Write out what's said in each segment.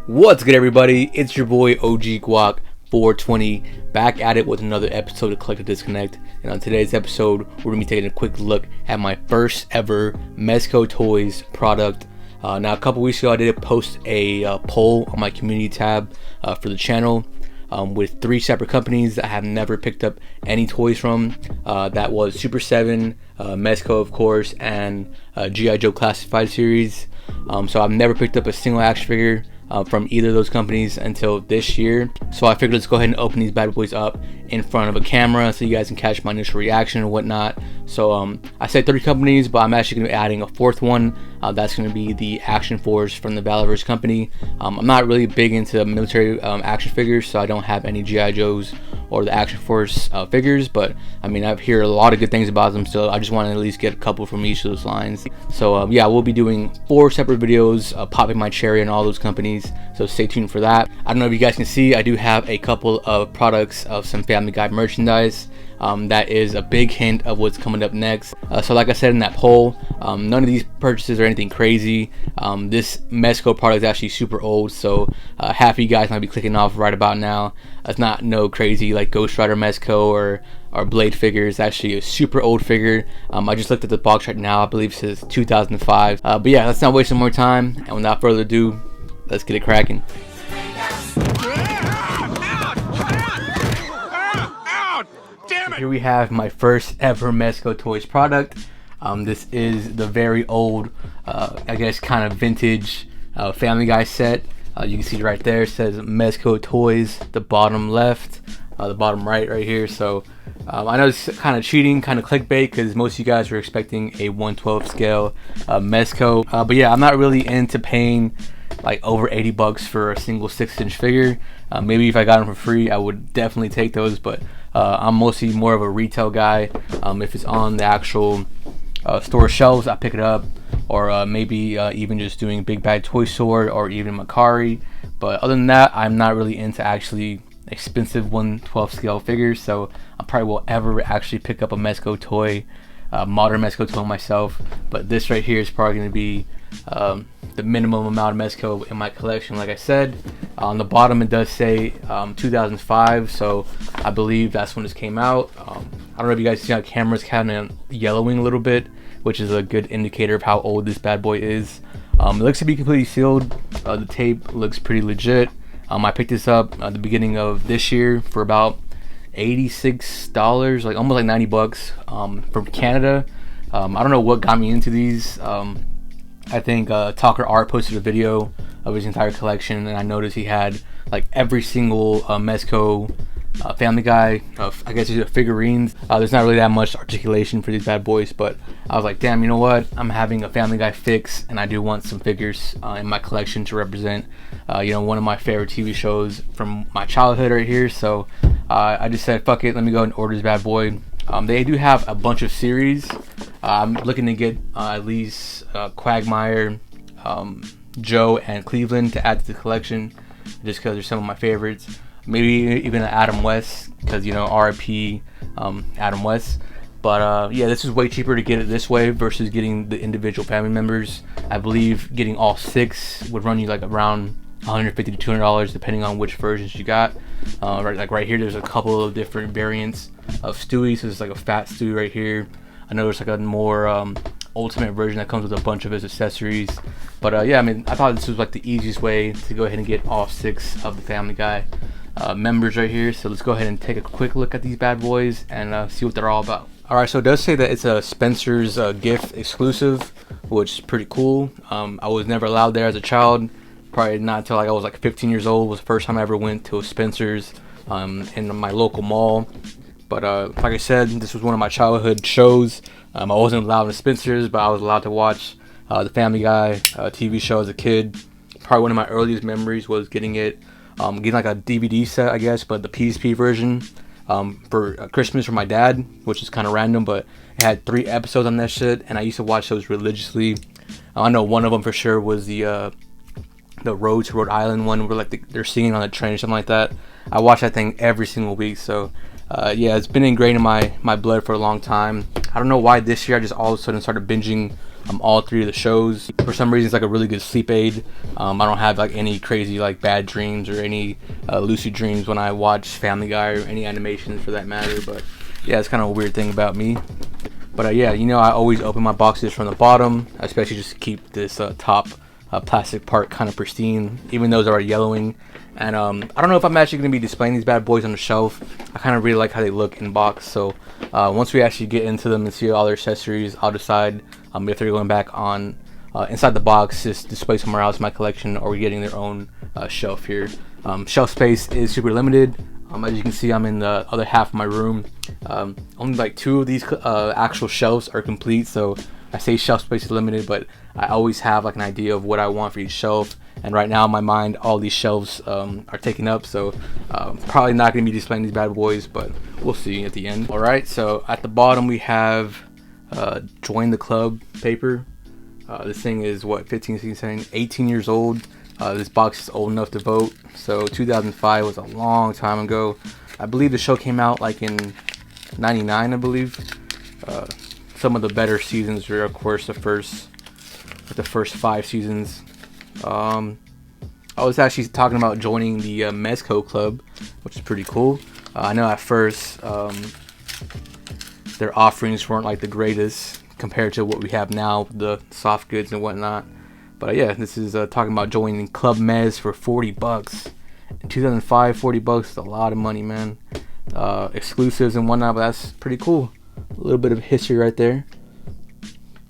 What's good, everybody? It's your boy OG Guac 420 back at it with another episode of Collective Disconnect. And on today's episode, we're gonna be taking a quick look at my first ever Mezco TOYZ product. Now, a couple weeks ago, I did post a poll on my community tab for the channel with 3 separate companies that I have never picked up any toys from. That was Super 7, Mezco, of course, and G.I. Joe Classified series. So I've never picked up a single action figure from either of those companies until this year. So I figured let's go ahead and open these bad boys up in front of a camera so you guys can catch my initial reaction and whatnot. So I said 30 companies, but I'm actually going to be adding a 4th one. That's going to be the Action Force from the Valorverse company. I'm not really big into military action figures, so I don't have any G.I. Joes or the Action Force figures, but I mean, I've heard a lot of good things about them, so I just want to at least get a couple from each of those lines. So yeah, we'll be doing 4 separate videos popping my cherry on all those companies, so stay tuned for that. I don't know if you guys can see, I do have a couple of products of some Family Guy merchandise. That is a big hint of what's coming up next. So like I said in that poll, none of these purchases are anything crazy. This Mezco product is actually super old, so half of you guys might be clicking off right about now. It's not no crazy like Ghost Rider Mezco or Blade figure. It's actually a super old figure. I just looked at the box right now. I believe it says 2005. But yeah, let's not waste some more time, and without further ado, let's get it cracking. Here we have my first ever Mezco TOYZ product. This is the very old, I guess kind of vintage Family Guy set. You can see right there, it says Mezco TOYZ, the bottom left, the bottom right here. So I know it's kind of cheating, kind of clickbait, because most of you guys were expecting a 1/12 scale Mezco. But yeah, I'm not really into paying like over 80 bucks for a single 6-inch figure. Maybe if I got them for free, I would definitely take those, but I'm mostly more of a retail guy. If it's on the actual store shelves, I pick it up, or maybe even just doing Big Bad Toy Store or even Macari. But other than that, I'm not really into actually expensive 1/12 scale figures, so I probably will ever actually pick up a Mezco toy, modern Mezco toy myself. But this right here is probably going to be the minimum amount of Mezco in my collection. Like I said, on the bottom it does say 2005, so I believe that's when this came out. I don't know if you guys see how camera's kind of yellowing a little bit, which is a good indicator of how old this bad boy is. It looks to be completely sealed. The tape looks pretty legit. I picked this up at the beginning of this year for about $86, like almost like 90 bucks from Canada. I don't know what got me into these. I think Talker Art posted a video of his entire collection, and I noticed he had like every single Mezco Family Guy, I guess these are figurines. There's not really that much articulation for these bad boys, but I was like, damn, you know what? I'm having a Family Guy fix, and I do want some figures in my collection to represent, you know, one of my favorite TV shows from my childhood right here. So I just said, fuck it, let me go and order this bad boy. They do have a bunch of series. I'm looking to get at least Quagmire, Joe, and Cleveland to add to the collection, just because they're some of my favorites. Maybe even an Adam West, because, you know, RIP Adam West. But yeah, this is way cheaper to get it this way versus getting the individual family members. I believe getting all 6 would run you like around $150 to $200 depending on which versions you got. Like right here, there's a couple of different variants of Stewie. So there's like a fat Stewie right here. I know there's like a more ultimate version that comes with a bunch of his accessories. But yeah, I mean, I thought this was like the easiest way to go ahead and get all 6 of the Family Guy members right here. So let's go ahead and take a quick look at these bad boys and see what they're all about. Alright, so it does say that it's a Spencer's gift exclusive, which is pretty cool. I was never allowed there as a child. Probably not until like I was like 15 years old was the first time I ever went to a Spencer's in my local mall. But like I said, this was one of my childhood shows. I wasn't allowed in Spencer's, but I was allowed to watch the Family Guy TV show as a kid. Probably one of my earliest memories was getting like a DVD set, I guess, but the PSP version for Christmas from my dad, which is kind of random, but it had 3 episodes on that shit, and I used to watch those religiously. I know one of them for sure was the Road to Rhode Island one, where like they're singing on the train or something like that. I watch that thing every single week, so Yeah, it's been ingrained in my blood for a long time. I don't know why this year I just all of a sudden started binging all 3 of the shows. For some reason, it's like a really good sleep aid. I don't have like any crazy like bad dreams or any lucid dreams when I watch Family Guy or any animations for that matter. But yeah, it's kind of a weird thing about me. But yeah, you know, I always open my boxes from the bottom, especially just to keep this top plastic part kind of pristine, even though they're yellowing. And I don't know if I'm actually going to be displaying these bad boys on the shelf. I kind of really like how they look in box. So once we actually get into them and see all their accessories, I'll decide if they're going back on inside the box, just display somewhere else in my collection, or we're getting their own shelf here. Shelf space is super limited. As you can see, I'm in the other half of my room. Only like 2 of these actual shelves are complete, so I say shelf space is limited, but I always have like an idea of what I want for each shelf. And right now in my mind, all these shelves are taken up, so probably not going to be displaying these bad boys, but we'll see at the end. Alright, so at the bottom we have join the club paper. This thing is what, 15, 16, 17, 18 years old. This box is old enough to vote. So 2005 was a long time ago. I believe the show came out like in 99, I believe. Some of the better seasons were of course the first 5 seasons. I was actually talking about joining the Mezco club, which is pretty cool. I know at first their offerings weren't like the greatest compared to what we have now, the soft goods and whatnot. But yeah, this is talking about joining Club Mez for $40. In 2005, $40 is a lot of money, man. Exclusives and whatnot, but that's pretty cool. A little bit of history right there.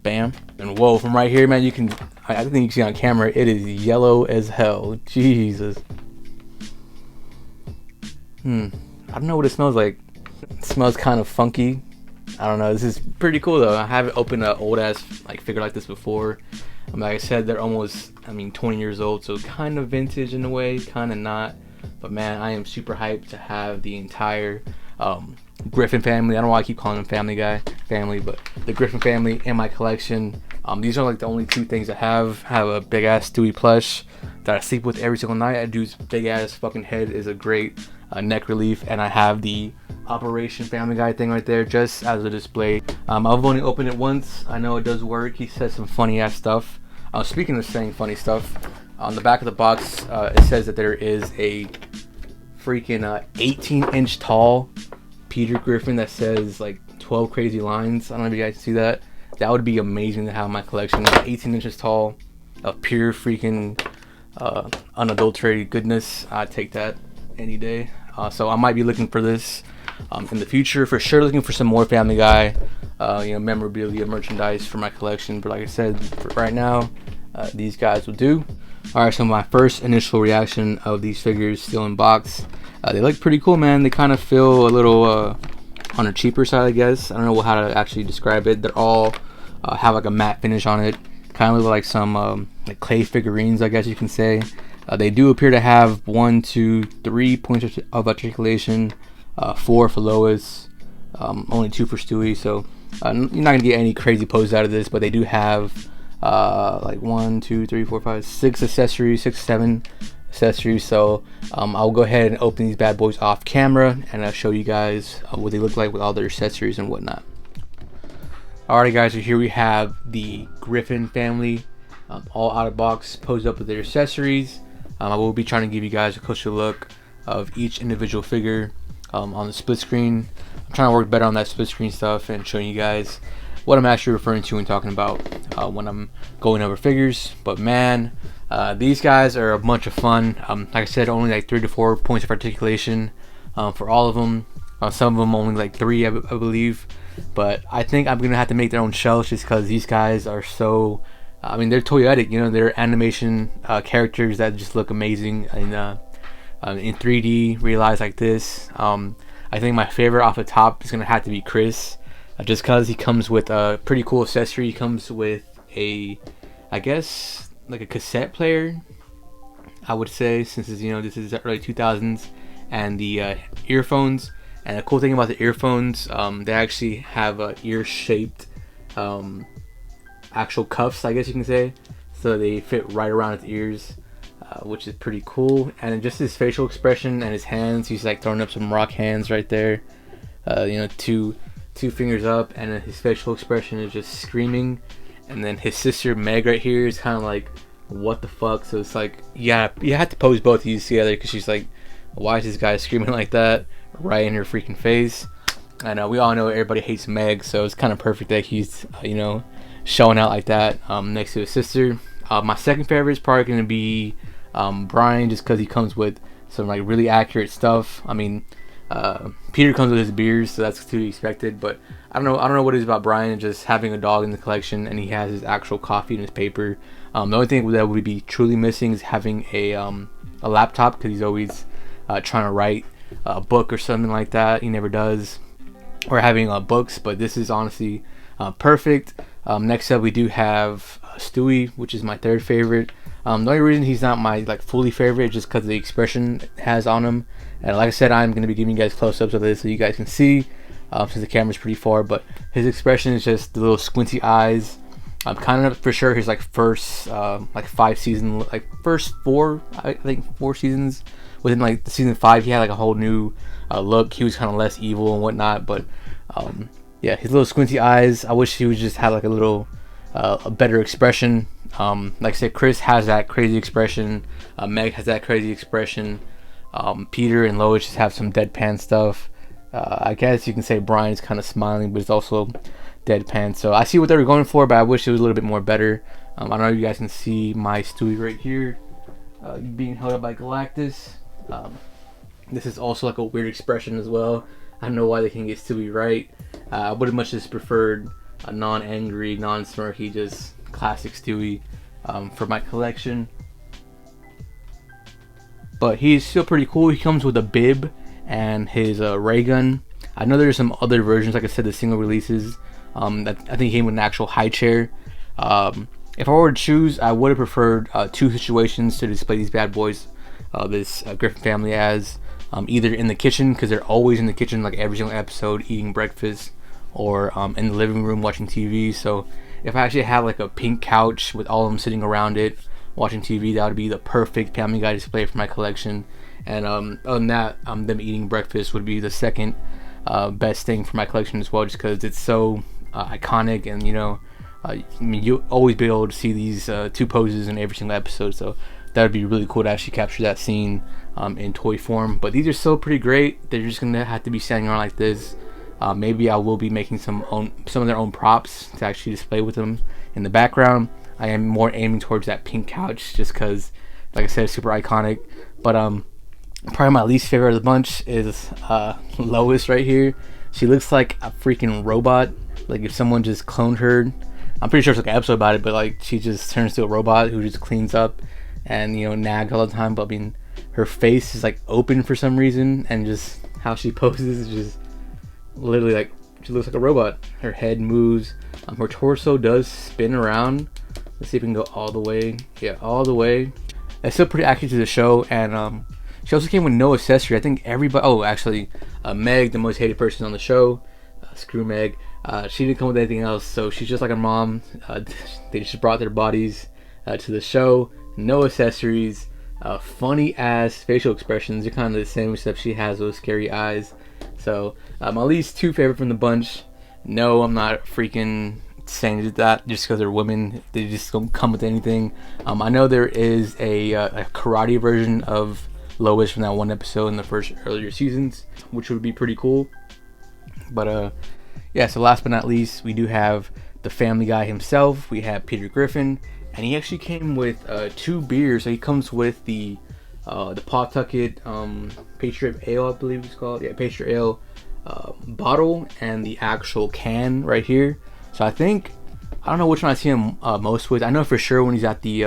Bam. And whoa, from right here, man, you can, I think you can see on camera, it is yellow as hell. Jesus. I don't know what it smells like. It smells kind of funky. I don't know. This is pretty cool though. I haven't opened an old ass like figure like this before. Like I said, they're almost, 20 years old, so kind of vintage in a way, kind of not. But man, I am super hyped to have the entire Griffin family. I don't know why I keep calling them Family Guy family, but the Griffin family in my collection. These are like the only 2 things I have. I have a big ass Stewie plush that I sleep with every single night. That dude's big ass fucking head is a great neck relief, and I have the Operation Family Guy thing right there just as a display. I've only opened it once. I know it does work. He says some funny ass stuff. Speaking of saying funny stuff, on the back of the box it says that there is a freaking 18-inch tall Peter Griffin that says like 12 crazy lines. I don't know if you guys see that. That would be amazing to have in my collection. 18 inches tall of pure freaking unadulterated goodness. I'd take that any day. So I might be looking for this in the future. For sure looking for some more Family Guy memorabilia, merchandise for my collection. But like I said, for right now, these guys will do. Alright, so my first initial reaction of these figures still in box. They look pretty cool, man. They kind of feel a little on the cheaper side, I guess. I don't know how to actually describe it. They're all have like a matte finish on it. Kind of look like some like clay figurines, I guess you can say. They do appear to have 1, 2, 3 points of articulation, 4 for Lois, only 2 for Stewie. So you're not gonna get any crazy poses out of this, but they do have like 1, 2, 3, 4, 5, 6 accessories, 6, 7 accessories. So I'll go ahead and open these bad boys off camera, and I'll show you guys what they look like with all their accessories and whatnot. Alright guys, so here we have the Griffin family, all out of box, posed up with their accessories. I will be trying to give you guys a closer look of each individual figure on the split screen. I'm trying to work better on that split screen stuff and showing you guys what I'm actually referring to and talking about when I'm going over figures. But man, these guys are a bunch of fun. Like I said, only like 3 to 4 points of articulation for all of them. Some of them only like 3, I believe. But I think I'm gonna have to make their own shelves just because these guys are so. They're toyetic, they're animation characters that just look amazing in 3D, realized like this. I think my favorite off the top is gonna have to be Chris, just because he comes with a pretty cool accessory. He comes with I guess like a cassette player, I would say, since this is the early 2000s, and the earphones. And the cool thing about the earphones, they actually have ear-shaped actual cuffs, I guess you can say, so they fit right around his ears, which is pretty cool. And just his facial expression and his hands, he's like throwing up some rock hands right there. two fingers up, and then his facial expression is just screaming. And then his sister Meg right here is kind of like, what the fuck? So it's like, yeah, you have to pose both of these together, because she's like, why is this guy screaming like that right in her freaking face? And we all know everybody hates Meg, so it's kind of perfect that he's showing out like that next to his sister. My second favorite is probably going to be Brian, just because he comes with some like really accurate stuff. I mean, Peter comes with his beers, so that's to be expected. But I don't know what it is about Brian just having a dog in the collection, and he has his actual coffee and his paper. The only thing that would be truly missing is having a laptop, because he's always trying to write a book or something like that. He never does, or having books. But this is honestly perfect. Next up, we do have Stewie, which is my third favorite. The only reason he's not my like fully favorite is just because of the expression it has on him. And like I said, I'm going to be giving you guys close-ups of this so you guys can see, since the camera's pretty far. But his expression is just the little squinty eyes. I'm kind of for sure his like first like 5 season, like first 4, I think 4 seasons. Within like the season 5, he had like a whole new look. He was kind of less evil and whatnot. But yeah, his little squinty eyes. I wish he would just have like a little a better expression. Like I said, Chris has that crazy expression. Meg has that crazy expression. Peter and Lois just have some deadpan stuff. I guess you can say Brian's kind of smiling, but it's also deadpan. So I see what they were going for, but I wish it was a little bit more better. I don't know if you guys can see my Stewie right here, being held up by Galactus. This is also like a weird expression as well. I don't know why they can't get Stewie right. I would have much just preferred a non-angry, non-smirky, just classic Stewie for my collection. But he's still pretty cool. He comes with a bib and his ray gun. I know there's some other versions, like I said, the single releases. That I think he came with an actual high chair. If I were to choose, I would have preferred 2 situations to display these bad boys, this Griffin family as. Either in the kitchen, because they're always in the kitchen, like every single episode, eating breakfast, or in the living room watching TV. So if I actually have like a pink couch with all of them sitting around it watching TV, that would be the perfect Family Guy display for my collection. And other than that, them eating breakfast would be the second best thing for my collection as well, just because it's so iconic. And I mean, you'll always be able to see these 2 poses in every single episode. So that would be really cool to actually capture that scene in toy form. But these are still pretty great. They're just gonna have to be standing around like this. Maybe I will be making some of their own props to actually display with them in the background. I am more aiming towards that pink couch, just because, like I said, it's super iconic. But probably my least favorite of the bunch is Lois right here. She looks like a freaking robot. Like if someone just cloned her. I'm pretty sure it's like an episode about it, but like she just turns to a robot who just cleans up and nag all the time. But I mean, her face is like open for some reason, and just how she poses is just literally like she looks like a robot. Her head moves. Her torso does spin around. Let's see if we can go all the way. Yeah, all the way. It's still pretty accurate to the show. And she also came with no accessory. I think everybody... Oh, actually, Meg, the most hated person on the show. Screw Meg. She didn't come with anything else. So she's just like her mom. They just brought their bodies to the show. No accessories. Funny ass facial expressions. They're kind of the same, except she has those scary eyes. So my least 2 favorite from the bunch. No, I'm not freaking saying that just because they're women. They just don't come with anything. I know there is a karate version of Lois from that one episode in the first earlier seasons, which would be pretty cool. But yeah, so last but not least, we do have the Family Guy himself. We have Peter Griffin, and he actually came with 2 beers. So he comes with the Pawtucket Patriot Ale, I believe it's called. Yeah, Patriot Ale bottle, and the actual can right here. So I don't know which one I see him most with. I know for sure when he's at the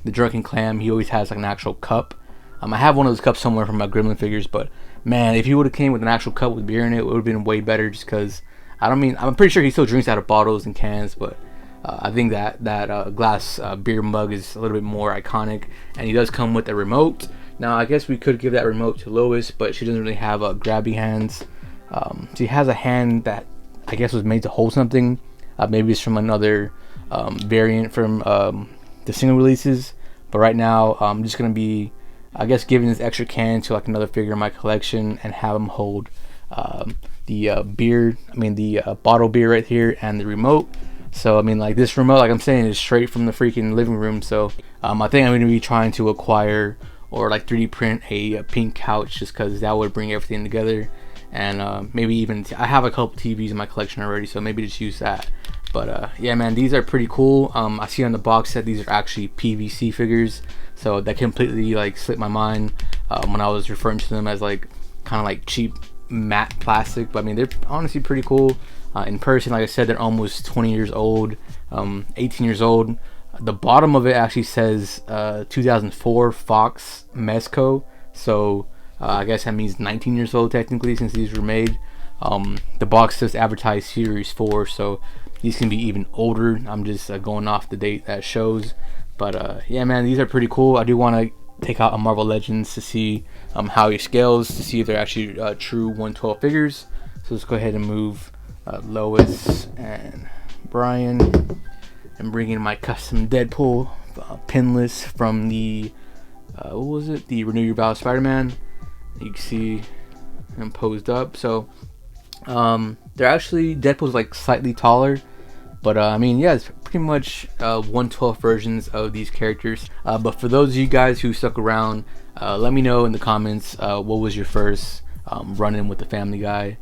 Drunken Clam, he always has like an actual cup. I have one of those cups somewhere from my Gremlin figures, but man, if he would have came with an actual cup with beer in it, it would have been way better. Just because I'm pretty sure he still drinks out of bottles and cans, but I think that glass beer mug is a little bit more iconic, and he does come with a remote. Now I guess we could give that remote to Lois, but she doesn't really have grabby hands. She has a hand that I guess was made to hold something. Maybe it's from another variant from the single releases. But right now, I'm just gonna be, I guess, giving this extra can to like another figure in my collection and have him hold the beer, the bottle beer right here, and the remote. So I mean, like, this remote, like I'm saying, is straight from the freaking living room. So I think I'm going to be trying to acquire or like 3D print a pink couch, just because that would bring everything together. And maybe even I have a couple TVs in my collection already, so maybe just use that. But yeah, man, these are pretty cool. I see on the box set these are actually PVC figures, so that completely like slipped my mind when I was referring to them as like kind of like cheap matte plastic. But I mean, they're honestly pretty cool. In person, like I said, they're almost 20 years old, 18 years old. The bottom of it actually says 2004 Fox Mezco, so I guess that means 19 years old technically, since these were made. The box says advertised series 4, so these can be even older. I'm just going off the date that shows. But yeah, man, these are pretty cool. I do want to take out a Marvel Legends to see how he scales, to see if they're actually true 1/12 figures. So let's go ahead and move Lois and Brian, and bring in my custom Deadpool pinless from the what was it, the Renew Your Vow Spider-Man. You can see him posed up. So they're actually, Deadpool's like slightly taller, but I mean, yeah, it's pretty much 1/12 versions of these characters. But for those of you guys who stuck around, let me know in the comments what was your first run-in with the Family Guy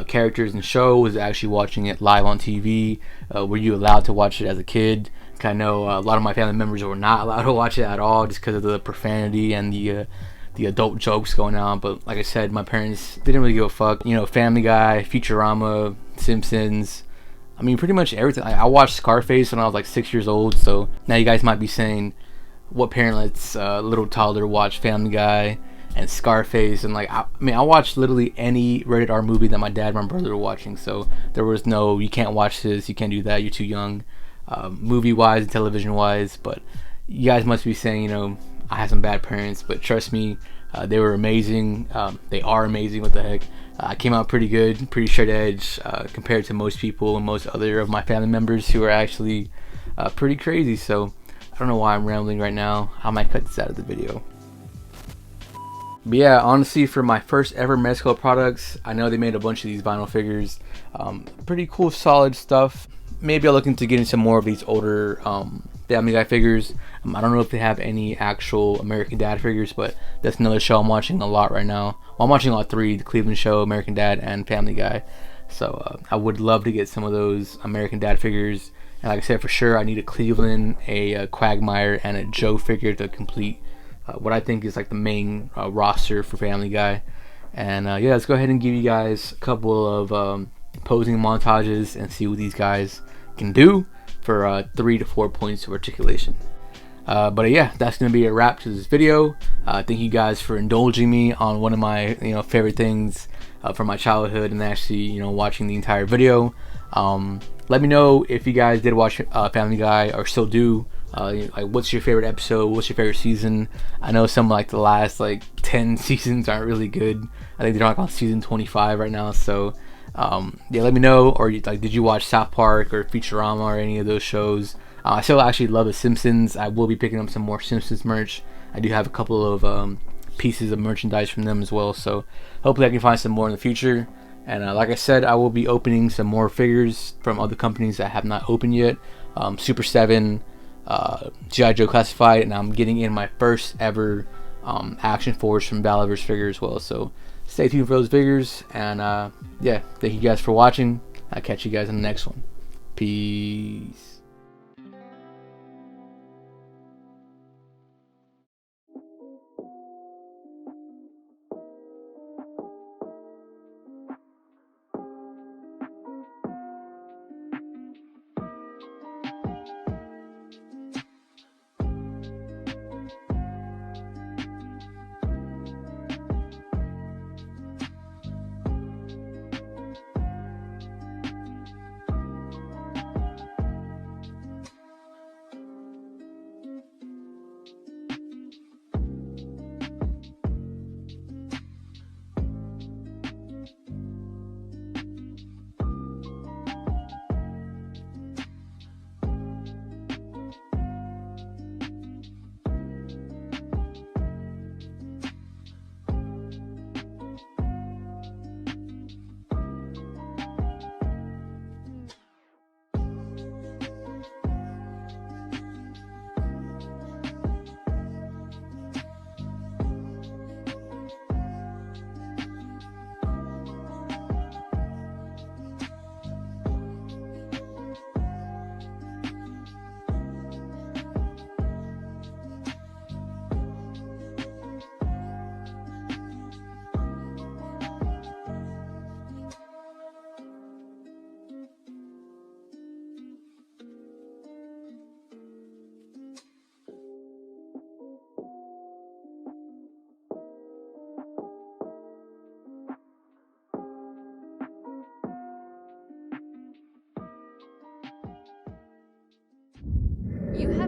characters and show. Was it actually watching it live on TV? Were you allowed to watch it as a kid? I know a lot of my family members were not allowed to watch it at all, just because of the profanity and the adult jokes going on. But like I said, my parents didn't really give a fuck. You know, Family Guy, Futurama, Simpsons, I mean, pretty much everything. I watched Scarface when I was like 6 years old. So now you guys might be saying, what parent lets a little toddler watch Family Guy and Scarface? And like, I mean, I watched literally any rated R movie that my dad and my brother were watching. So there was no, you can't watch this, you can't do that, you're too young, movie wise and television wise. But you guys must be saying, you know, I had some bad parents. But trust me, they were amazing. They are amazing. What the heck? I came out pretty good, pretty straight edge compared to most people and most other of my family members who are actually pretty crazy. So I don't know why I'm rambling right now. I might cut this out of the video. But yeah, honestly, for my first ever Mezco products, I know they made a bunch of these vinyl figures. Pretty cool, solid stuff. Maybe I'll look into getting some more of these older Family Guy figures. I don't know if they have any actual American Dad figures, but that's another show I'm watching a lot right now. Well, I'm watching all three: the Cleveland Show, American Dad, and Family Guy. So I would love to get some of those American Dad figures. And like I said, for sure, I need a Cleveland, a Quagmire, and a Joe figure to complete what I think is like the main roster for Family Guy. And yeah, let's go ahead and give you guys a couple of posing montages and see what these guys can do for 3 to 4 points of articulation. But yeah, that's gonna be a wrap to this video. Thank you guys for indulging me on one of my favorite things from my childhood, and actually watching the entire video. Let me know if you guys did watch Family Guy or still do. Like, what's your favorite episode? What's your favorite season? I know some like the last like 10 seasons aren't really good. I think they're like on season 25 right now. So yeah, let me know. Or like, did you watch South Park or Futurama or any of those shows? I still actually love The Simpsons. I will be picking up some more Simpsons merch. I do have a couple of pieces of merchandise from them as well. So hopefully I can find some more in the future. And like I said, I will be opening some more figures from other companies that have not opened yet. Super 7, G.I. Joe Classified, and I'm getting in my first ever Action Force from Balaverse figure as well. So stay tuned for those figures. And yeah, thank you guys for watching. I'll catch you guys in the next one. Peace.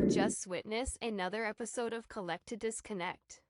Just witness another episode of Collect to Disconnect.